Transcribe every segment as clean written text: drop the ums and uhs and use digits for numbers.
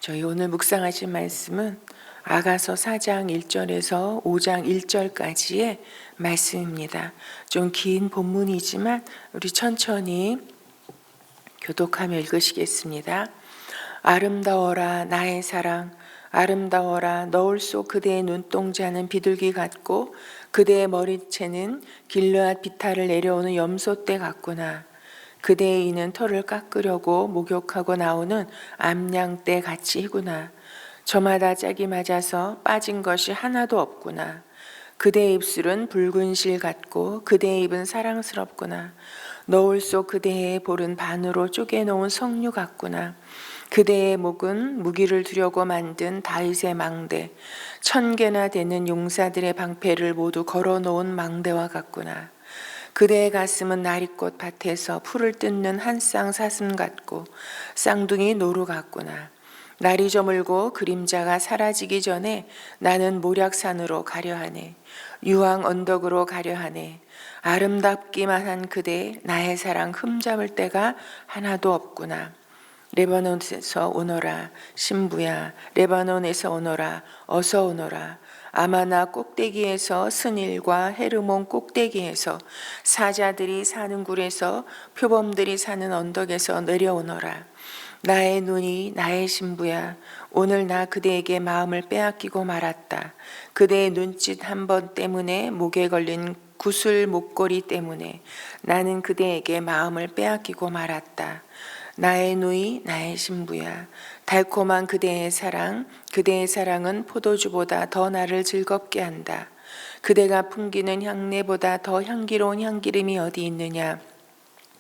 저희 오늘 묵상하신 말씀은 아가서 4장 1절에서 5장 1절까지의 말씀입니다. 좀 긴 본문이지만 우리 천천히 교독하며 읽으시겠습니다. 아름다워라 나의 사랑, 아름다워라 너울 속 그대의 눈동자는 비둘기 같고 그대의 머리채는 길르앗 비탈을 내려오는 염소떼 같구나. 그대의 이는 털을 깎으려고 목욕하고 나오는 암양떼 같이구나. 저마다 짝이 맞아서 빠진 것이 하나도 없구나. 그대의 입술은 붉은 실 같고 그대의 입은 사랑스럽구나. 너울 속 그대의 볼은 반으로 쪼개놓은 석류 같구나. 그대의 목은 무기를 두려고 만든 다윗의 망대, 1000개나 되는 용사들의 방패를 모두 걸어놓은 망대와 같구나. 그대의 가슴은 나리꽃 밭에서 풀을 뜯는 한 쌍 사슴 같고 쌍둥이 노루 같구나. 날이 저물고 그림자가 사라지기 전에 나는 모략산으로 가려하네. 유황 언덕으로 가려하네. 아름답기만 한 그대 나의 사랑 흠잡을 데가 하나도 없구나. 레바논에서 오너라 신부야, 레바논에서 오너라 어서 오너라. 아마나 꼭대기에서 스닐과 헤르몬 꼭대기에서 사자들이 사는 굴에서 표범들이 사는 언덕에서 내려오너라. 나의 눈이 나의 신부야, 오늘 나 그대에게 마음을 빼앗기고 말았다. 그대의 눈짓 한 번 때문에 목에 걸린 구슬 목걸이 때문에 나는 그대에게 마음을 빼앗기고 말았다. 나의 누이 나의 신부야, 달콤한 그대의 사랑은 포도주보다 더 나를 즐겁게 한다. 그대가 풍기는 향내보다 더 향기로운 향기름이 어디 있느냐.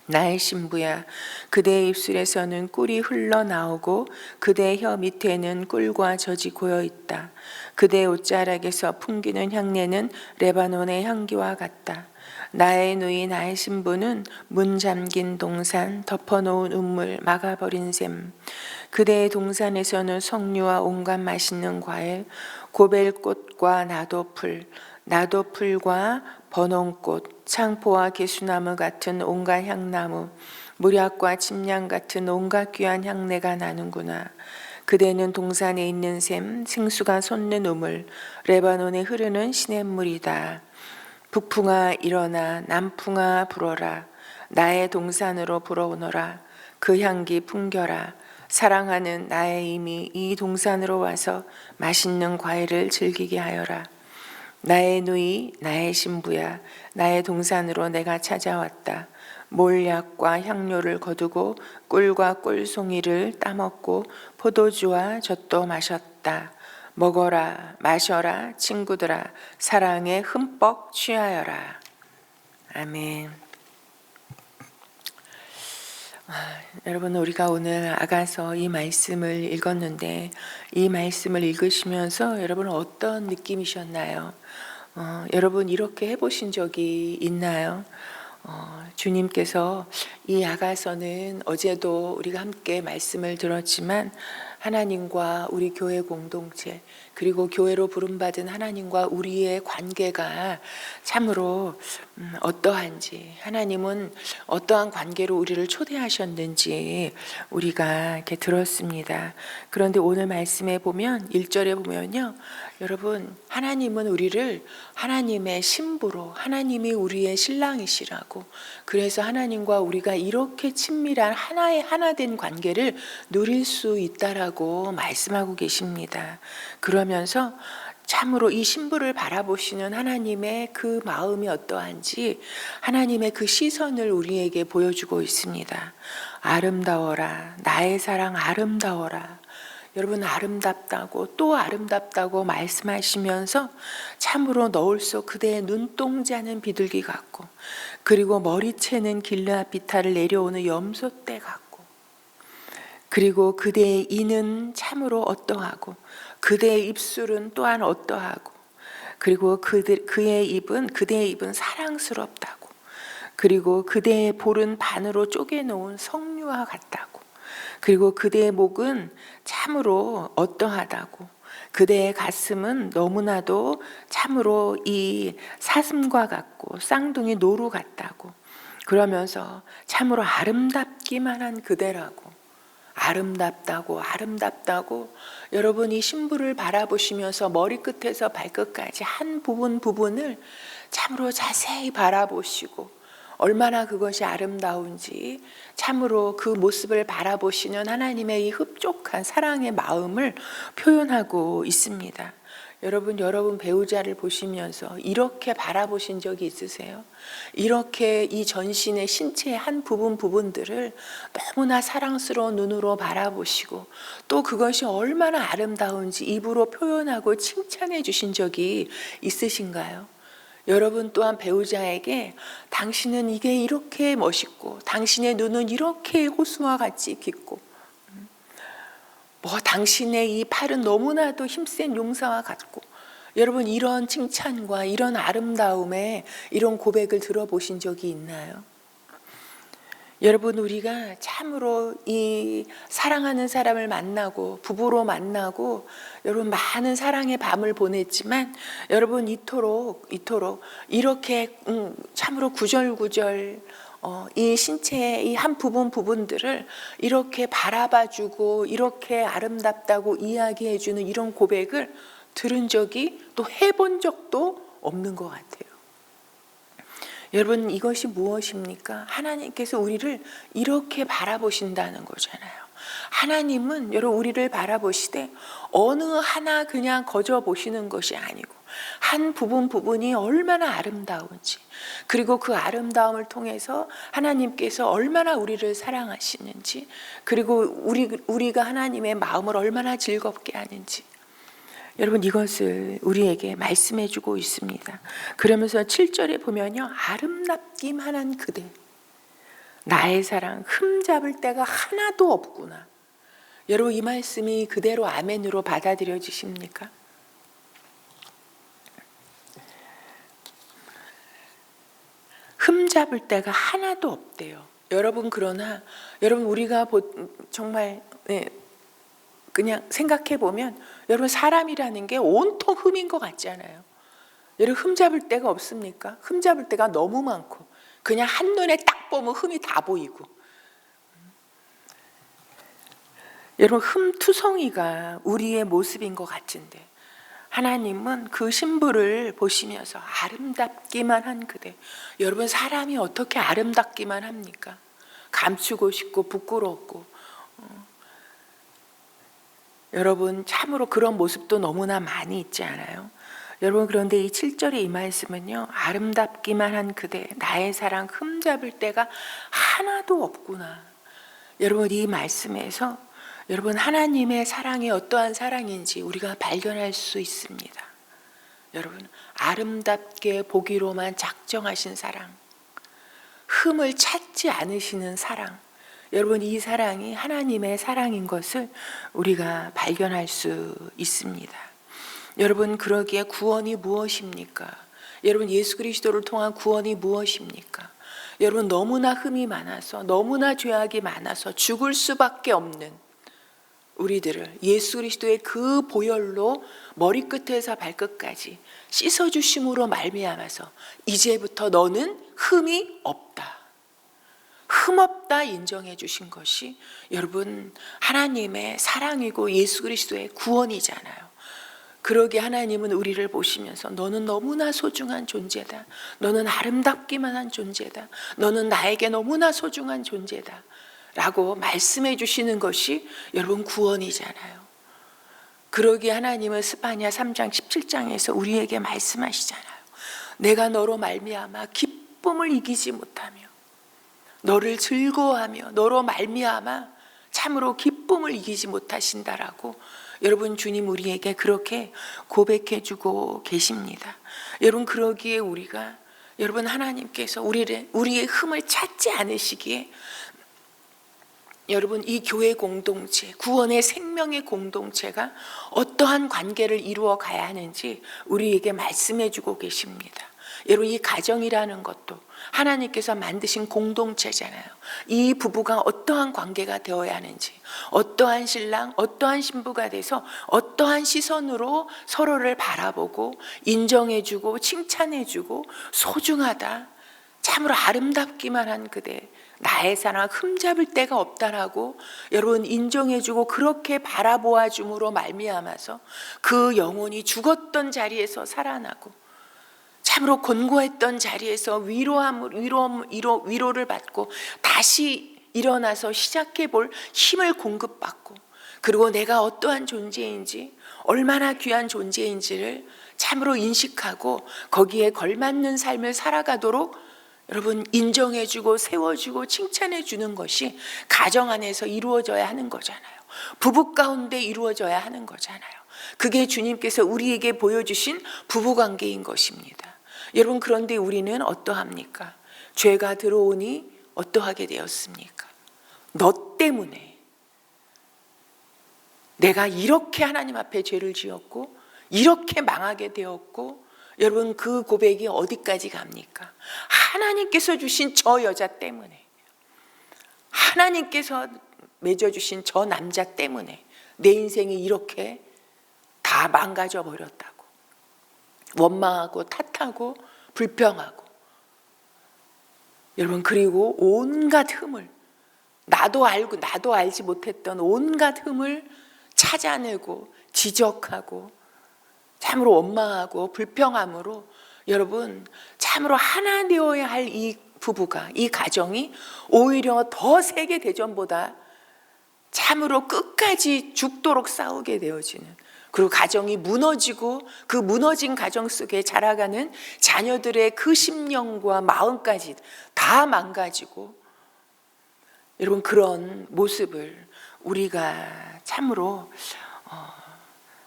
나의 신부야, 그대의 입술에서는 꿀이 흘러나오고 그대의 혀 밑에는 꿀과 젖이 고여있다. 그대의 옷자락에서 풍기는 향내는 레바논의 향기와 같다. 나의 누이 나의 신부는 문 잠긴 동산, 덮어놓은 우물, 막아버린 샘. 그대의 동산에서는 석류와 온갖 맛있는 과일, 고벨꽃과 나도풀과 번홍꽃, 창포와 개수나무 같은 온갖 향나무, 무략과 침량 같은 온갖 귀한 향내가 나는구나. 그대는 동산에 있는 샘, 생수가 솟는 우물, 레바논에 흐르는 시냇물이다. 북풍아 일어나 남풍아 불어라. 나의 동산으로 불어오너라. 그 향기 풍겨라. 사랑하는 나의 이미 이 동산으로 와서 맛있는 과일을 즐기게 하여라. 나의 누이 나의 신부야, 나의 동산으로 내가 찾아왔다. 몰약과 향료를 거두고 꿀과 꿀송이를 따먹고 포도주와 젖도 마셨다. 먹어라 마셔라 친구들아, 사랑에 흠뻑 취하여라. 아멘. 여러분, 우리가 오늘 아가서 이 말씀을 읽었는데 이 말씀을 읽으시면서 여러분 어떤 느낌이셨나요? 여러분 이렇게 해보신 적이 있나요? 주님께서 이 아가서는 어제도 우리가 함께 말씀을 들었지만 하나님과 우리 교회 공동체, 그리고 교회로 부름받은 하나님과 우리의 관계가 참으로 어떠한지, 하나님은 어떠한 관계로 우리를 초대하셨는지 우리가 이렇게 들었습니다. 그런데 오늘 말씀에 보면 1절에 보면요, 여러분 하나님은 우리를 하나님의 신부로, 하나님이 우리의 신랑이시라고, 그래서 하나님과 우리가 이렇게 친밀한 하나된 관계를 누릴 수 있다라고 말씀하고 계십니다. 그러면서 참으로 이 신부를 바라보시는 하나님의 그 마음이 어떠한지 하나님의 그 시선을 우리에게 보여주고 있습니다. 아름다워라 나의 사랑, 아름다워라. 여러분 아름답다고 또 아름답다고 말씀하시면서 참으로 너울 속 그대의 눈동자는 비둘기 같고, 그리고 머리채는 길르앗 비탈을 내려오는 염소떼 같고, 그리고 그대의 이는 참으로 어떠하고 그대의 입술은 또한 어떠하고, 그리고 그대의 입은 사랑스럽다고, 그리고 그대의 볼은 반으로 쪼개놓은 석류와 같다고, 그리고 그대의 목은 참으로 어떠하다고, 그대의 가슴은 너무나도 참으로 이 사슴과 같고 쌍둥이 노루 같다고, 그러면서 참으로 아름답기만 한 그대라고, 아름답다고 아름답다고 여러분 이 신부를 바라보시면서 머리끝에서 발끝까지 한 부분을 참으로 자세히 바라보시고 얼마나 그것이 아름다운지 참으로 그 모습을 바라보시는 하나님의 이 흡족한 사랑의 마음을 표현하고 있습니다. 여러분 배우자를 보시면서 이렇게 바라보신 적이 있으세요? 이렇게 이 전신의 신체의 한 부분들을 너무나 사랑스러운 눈으로 바라보시고 또 그것이 얼마나 아름다운지 입으로 표현하고 칭찬해 주신 적이 있으신가요? 여러분 또한 배우자에게 당신은 이게 이렇게 멋있고 당신의 눈은 이렇게 호수와 같이 깊고 당신의 이 팔은 너무나도 힘센 용사와 같고 여러분 이런 칭찬과 이런 아름다움에 이런 고백을 들어보신 적이 있나요? 여러분 우리가 참으로 이 사랑하는 사람을 만나고 부부로 만나고 여러분 많은 사랑의 밤을 보냈지만 여러분 이토록 이렇게 참으로 구절구절 이 신체의 이 한 부분들을 이렇게 바라봐주고 이렇게 아름답다고 이야기해주는 이런 고백을 들은 적이 또 해본 적도 없는 것 같아요. 여러분 이것이 무엇입니까? 하나님께서 우리를 이렇게 바라보신다는 거잖아요. 하나님은 여러분 우리를 바라보시되 어느 하나 그냥 거저 보시는 것이 아니고 한 부분이 얼마나 아름다운지 그리고 그 아름다움을 통해서 하나님께서 얼마나 우리를 사랑하시는지 그리고 우리가 하나님의 마음을 얼마나 즐겁게 하는지 여러분 이것을 우리에게 말씀해 주고 있습니다. 그러면서 7절에 보면요. 아름답기만 한 그대 나의 사랑 흠잡을 데가 하나도 없구나. 여러분 이 말씀이 그대로 아멘으로 받아들여지십니까? 흠잡을 데가 하나도 없대요. 여러분 그러나 여러분 우리가 정말 그냥 생각해 보면 여러분 사람이라는 게 온통 흠인 것 같지 않아요? 여러분 흠잡을 데가 없습니까? 흠잡을 데가 너무 많고 그냥 한눈에 딱 보면 흠이 다 보이고 여러분 흠투성이가 우리의 모습인 것 같은데 하나님은 그 신부를 보시면서 아름답기만 한 그대 여러분 사람이 어떻게 아름답기만 합니까? 감추고 싶고 부끄럽고 여러분 참으로 그런 모습도 너무나 많이 있지 않아요? 여러분 그런데 이 7절의 이 말씀은요. 아름답기만 한 그대 나의 사랑 흠잡을 데가 하나도 없구나. 여러분 이 말씀에서 여러분 하나님의 사랑이 어떠한 사랑인지 우리가 발견할 수 있습니다. 여러분 아름답게 보기로만 작정하신 사랑 흠을 찾지 않으시는 사랑 여러분 이 사랑이 하나님의 사랑인 것을 우리가 발견할 수 있습니다. 여러분 그러기에 구원이 무엇입니까? 여러분 예수 그리스도를 통한 구원이 무엇입니까? 여러분 너무나 흠이 많아서 너무나 죄악이 많아서 죽을 수밖에 없는 우리들을 예수 그리스도의 그 보혈로 머리끝에서 발끝까지 씻어주심으로 말미암아서 이제부터 너는 흠이 없다. 흠없다 인정해 주신 것이 여러분 하나님의 사랑이고 예수 그리스도의 구원이잖아요. 그러기에 하나님은 우리를 보시면서 너는 너무나 소중한 존재다. 너는 아름답기만 한 존재다. 너는 나에게 너무나 소중한 존재다. 라고 말씀해 주시는 것이 여러분 구원이잖아요. 그러기에 하나님은 스바냐 3장 17장에서 우리에게 말씀하시잖아요. 내가 너로 말미암아 기쁨을 이기지 못하며 너를 즐거워하며 너로 말미암아 참으로 기쁨을 이기지 못하신다라고 여러분 주님 우리에게 그렇게 고백해 주고 계십니다. 여러분 그러기에 우리가 여러분 하나님께서 우리의 흠을 찾지 않으시기에 여러분 이 교회 공동체 구원의 생명의 공동체가 어떠한 관계를 이루어 가야 하는지 우리에게 말씀해 주고 계십니다. 여러분 이 가정이라는 것도 하나님께서 만드신 공동체잖아요. 이 부부가 어떠한 관계가 되어야 하는지 어떠한 신랑 어떠한 신부가 돼서 어떠한 시선으로 서로를 바라보고 인정해주고 칭찬해주고 소중하다 참으로 아름답기만 한 그대 나의 사랑 흠잡을 데가 없다라고 여러분 인정해주고 그렇게 바라보아 줌으로 말미암아서 그 영혼이 죽었던 자리에서 살아나고 참으로 곤고했던 자리에서 위로를 받고 다시 일어나서 시작해 볼 힘을 공급받고, 그리고 내가 어떠한 존재인지, 얼마나 귀한 존재인지를 참으로 인식하고 거기에 걸맞는 삶을 살아가도록 여러분 인정해주고 세워주고 칭찬해주는 것이 가정 안에서 이루어져야 하는 거잖아요. 부부 가운데 이루어져야 하는 거잖아요. 그게 주님께서 우리에게 보여주신 부부관계인 것입니다. 여러분, 그런데 우리는 어떠합니까? 죄가 들어오니 어떠하게 되었습니까? 너 때문에 내가 이렇게 하나님 앞에 죄를 지었고 이렇게 망하게 되었고, 여러분 그 고백이 어디까지 갑니까? 하나님께서 주신 저 여자 때문에, 하나님께서 맺어주신 저 남자 때문에 내 인생이 이렇게 다 망가져 버렸다고 원망하고 탓하고 불평하고, 여러분 그리고 온갖 흠을, 나도 알고 나도 알지 못했던 온갖 흠을 찾아내고 지적하고 참으로 원망하고 불평함으로 여러분 참으로 하나 되어야 할 이 부부가, 이 가정이 오히려 더 세계 대전보다 참으로 끝까지 죽도록 싸우게 되어지는, 그리고 가정이 무너지고 그 무너진 가정 속에 자라가는 자녀들의 그 심령과 마음까지 다 망가지고, 여러분 그런 모습을 우리가 참으로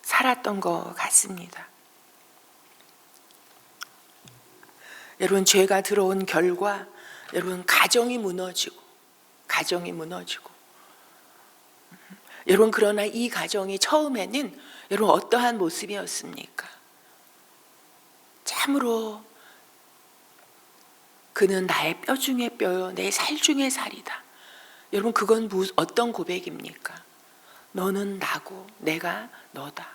살았던 것 같습니다. 여러분 죄가 들어온 결과 여러분 가정이 무너지고 여러분, 그러나 이 가정이 처음에는 여러분 어떠한 모습이었습니까? 참으로 그는 나의 뼈 중에 뼈요 내 살 중에 살이다. 여러분 그건 어떤 고백입니까? 너는 나고 내가 너다,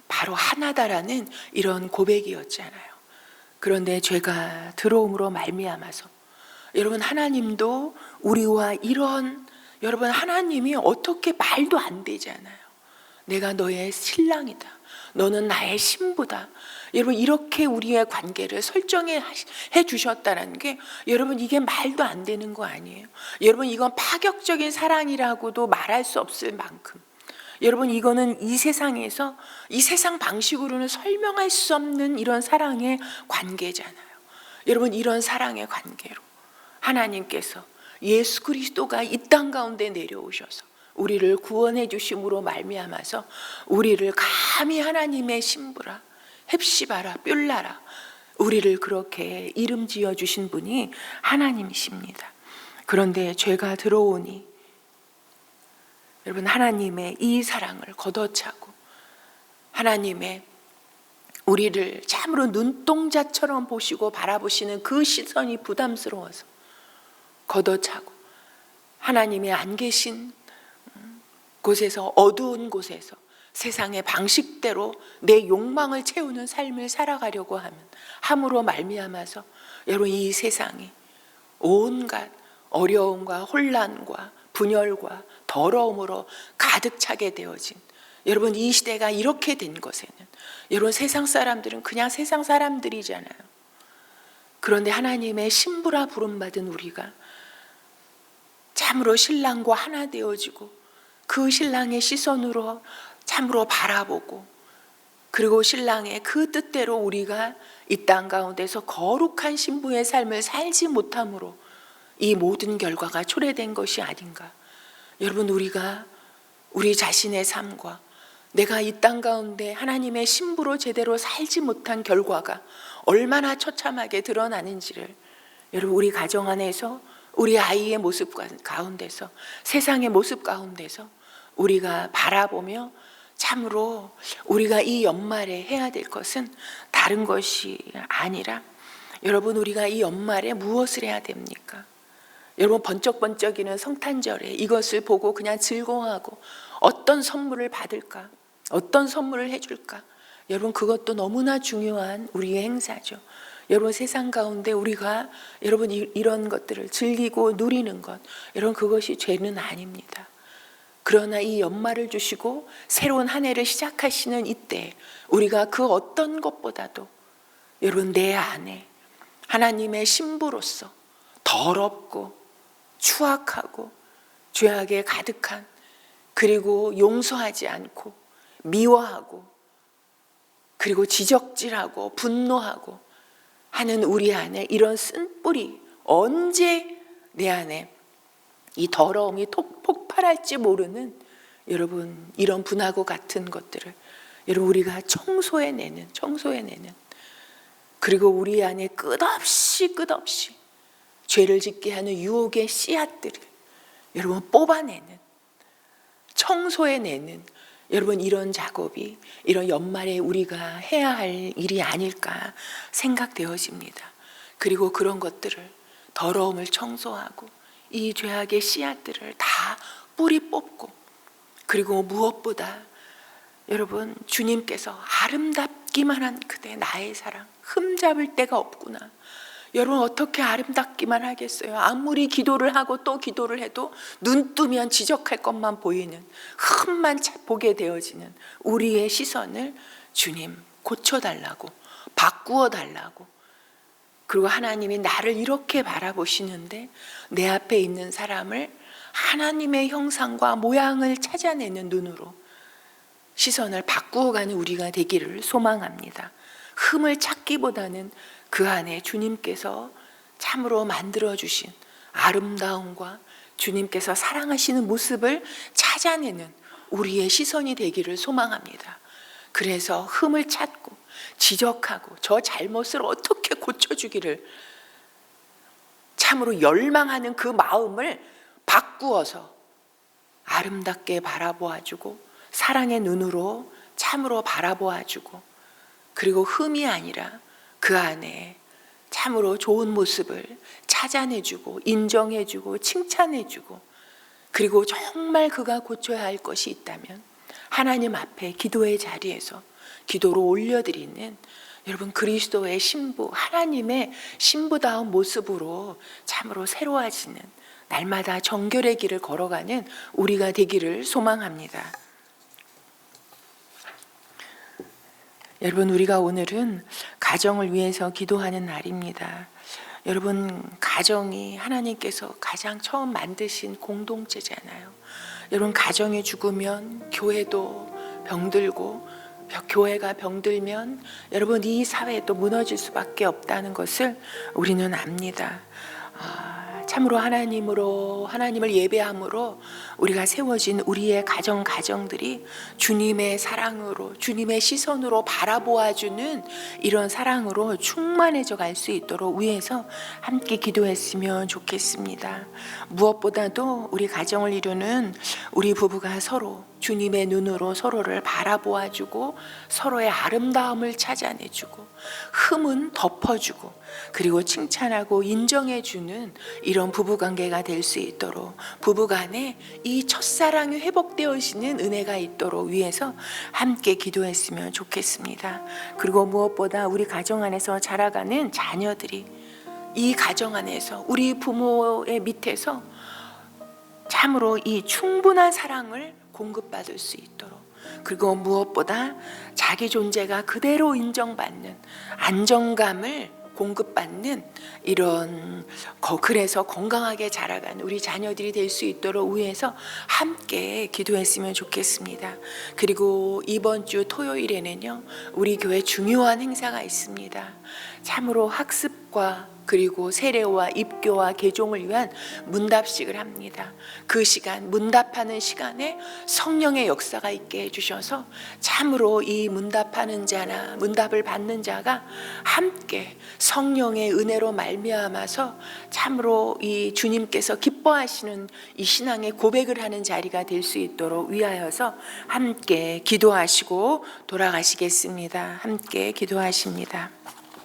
바로 하나다라는 이런 고백이었잖아요. 그런데 죄가 들어옴으로 말미암아서 여러분 하나님도 우리와 이런, 여러분 하나님이 어떻게 말도 안 되잖아요. 내가 너의 신랑이다, 너는 나의 신부다. 여러분 이렇게 우리의 관계를 설정해 주셨다는 게 여러분 이게 말도 안 되는 거 아니에요? 여러분 이건 파격적인 사랑이라고도 말할 수 없을 만큼, 여러분 이거는 이 세상에서 이 세상 방식으로는 설명할 수 없는 이런 사랑의 관계잖아요. 여러분 이런 사랑의 관계로 하나님께서 예수 그리스도가 이 땅 가운데 내려오셔서 우리를 구원해 주심으로 말미암아서 우리를 감히 하나님의 신부라, 헵시바라, 뷸라라, 우리를 그렇게 이름 지어 주신 분이 하나님이십니다. 그런데 죄가 들어오니 여러분 하나님의 이 사랑을 걷어차고 하나님의 우리를 참으로 눈동자처럼 보시고 바라보시는 그 시선이 부담스러워서 걷어차고 하나님이 안 계신 곳에서, 어두운 곳에서 세상의 방식대로 내 욕망을 채우는 삶을 살아가려고 함으로 말미암아서 여러분 이 세상이 온갖 어려움과 혼란과 분열과 더러움으로 가득 차게 되어진, 여러분 이 시대가 이렇게 된 것에는 여러분 세상 사람들은 그냥 세상 사람들이잖아요. 그런데 하나님의 신부라 부름받은 우리가 참으로 신랑과 하나 되어지고 그 신랑의 시선으로 참으로 바라보고, 그리고 신랑의 그 뜻대로 우리가 이 땅 가운데서 거룩한 신부의 삶을 살지 못함으로 이 모든 결과가 초래된 것이 아닌가. 여러분 우리가 우리 자신의 삶과 내가 이 땅 가운데 하나님의 신부로 제대로 살지 못한 결과가 얼마나 처참하게 드러나는지를 여러분 우리 가정 안에서, 우리 아이의 모습 가운데서, 세상의 모습 가운데서 우리가 바라보며 참으로 우리가 이 연말에 해야 될 것은 다른 것이 아니라, 여러분 우리가 이 연말에 무엇을 해야 됩니까? 여러분 번쩍번쩍이는 성탄절에 이것을 보고 그냥 즐거워하고 어떤 선물을 받을까, 어떤 선물을 해줄까, 여러분 그것도 너무나 중요한 우리의 행사죠. 여러분 세상 가운데 우리가 여러분 이런 것들을 즐기고 누리는 것, 여러분 그것이 죄는 아닙니다. 그러나 이 연말을 주시고 새로운 한 해를 시작하시는 이때 우리가 그 어떤 것보다도 여러분 내 안에 하나님의 신부로서 더럽고 추악하고 죄악에 가득한, 그리고 용서하지 않고 미워하고 그리고 지적질하고 분노하고 하는 우리 안에 이런 쓴뿌리, 언제 내 안에 이 더러움이 폭발할지 모르는 여러분 이런 분하고 같은 것들을 여러분 우리가 청소해내는 그리고 우리 안에 끝없이 죄를 짓게 하는 유혹의 씨앗들을 여러분 뽑아내는, 청소해내는 여러분 이런 작업이 이런 연말에 우리가 해야 할 일이 아닐까 생각되어집니다. 그리고 그런 것들을 더러움을 청소하고 이 죄악의 씨앗들을 다 뿌리 뽑고, 그리고 무엇보다 여러분 주님께서 아름답기만 한 그대 나의 사랑 흠잡을 데가 없구나. 여러분 어떻게 아름답기만 하겠어요? 아무리 기도를 하고 또 기도를 해도 눈 뜨면 지적할 것만 보이는, 흠만 보게 되어지는 우리의 시선을 주님 고쳐달라고, 바꾸어 달라고, 그리고 하나님이 나를 이렇게 바라보시는데 내 앞에 있는 사람을 하나님의 형상과 모양을 찾아내는 눈으로 시선을 바꾸어가는 우리가 되기를 소망합니다. 흠을 찾기보다는 그 안에 주님께서 참으로 만들어주신 아름다움과 주님께서 사랑하시는 모습을 찾아내는 우리의 시선이 되기를 소망합니다. 그래서 흠을 찾고 지적하고 저 잘못을 어떻게 고쳐주기를 참으로 열망하는 그 마음을 바꾸어서 아름답게 바라보아주고 사랑의 눈으로 참으로 바라보아주고, 그리고 흠이 아니라 그 안에 참으로 좋은 모습을 찾아내주고 인정해주고 칭찬해주고, 그리고 정말 그가 고쳐야 할 것이 있다면 하나님 앞에 기도의 자리에서 기도로 올려드리는 여러분 그리스도의 신부, 하나님의 신부다운 모습으로 참으로 새로워지는 날마다 정결의 길을 걸어가는 우리가 되기를 소망합니다. 여러분 우리가 오늘은 가정을 위해서 기도하는 날입니다. 여러분 가정이 하나님께서 가장 처음 만드신 공동체잖아요. 여러분 가정이 죽으면 교회도 병들고, 교회가 병들면 여러분 이 사회도 무너질 수밖에 없다는 것을 우리는 압니다. 참으로 하나님을 예배함으로 우리가 세워진 우리의 가정들이 주님의 사랑으로, 주님의 시선으로 바라보아주는 이런 사랑으로 충만해져 갈 수 있도록 위해서 함께 기도했으면 좋겠습니다. 무엇보다도 우리 가정을 이루는 우리 부부가 서로 주님의 눈으로 서로를 바라보아주고 서로의 아름다움을 찾아내주고 흠은 덮어주고 그리고 칭찬하고 인정해주는 이런 부부관계가 될 수 있도록, 부부간에 이 첫사랑이 회복되어지는 은혜가 있도록 위해서 함께 기도했으면 좋겠습니다. 그리고 무엇보다 우리 가정 안에서 자라가는 자녀들이 이 가정 안에서 우리 부모의 밑에서 참으로 이 충분한 사랑을 공급받을 수 있도록, 그리고 무엇보다 자기 존재가 그대로 인정받는 안정감을 공급받는 이런, 그래서 건강하게 자라간 우리 자녀들이 될 수 있도록 위해서 함께 기도했으면 좋겠습니다. 그리고 이번 주 토요일에는요 우리 교회 중요한 행사가 있습니다. 참으로 학습과 그리고 세례와 입교와 개종을 위한 문답식을 합니다. 그 시간, 문답하는 시간에 성령의 역사가 있게 해주셔서 참으로 이 문답하는 자나 문답을 받는 자가 함께 성령의 은혜로 말미암아서 참으로 이 주님께서 기뻐하시는 이 신앙의 고백을 하는 자리가 될 수 있도록 위하여서 함께 기도하시고 돌아가시겠습니다. 함께 기도하십니다.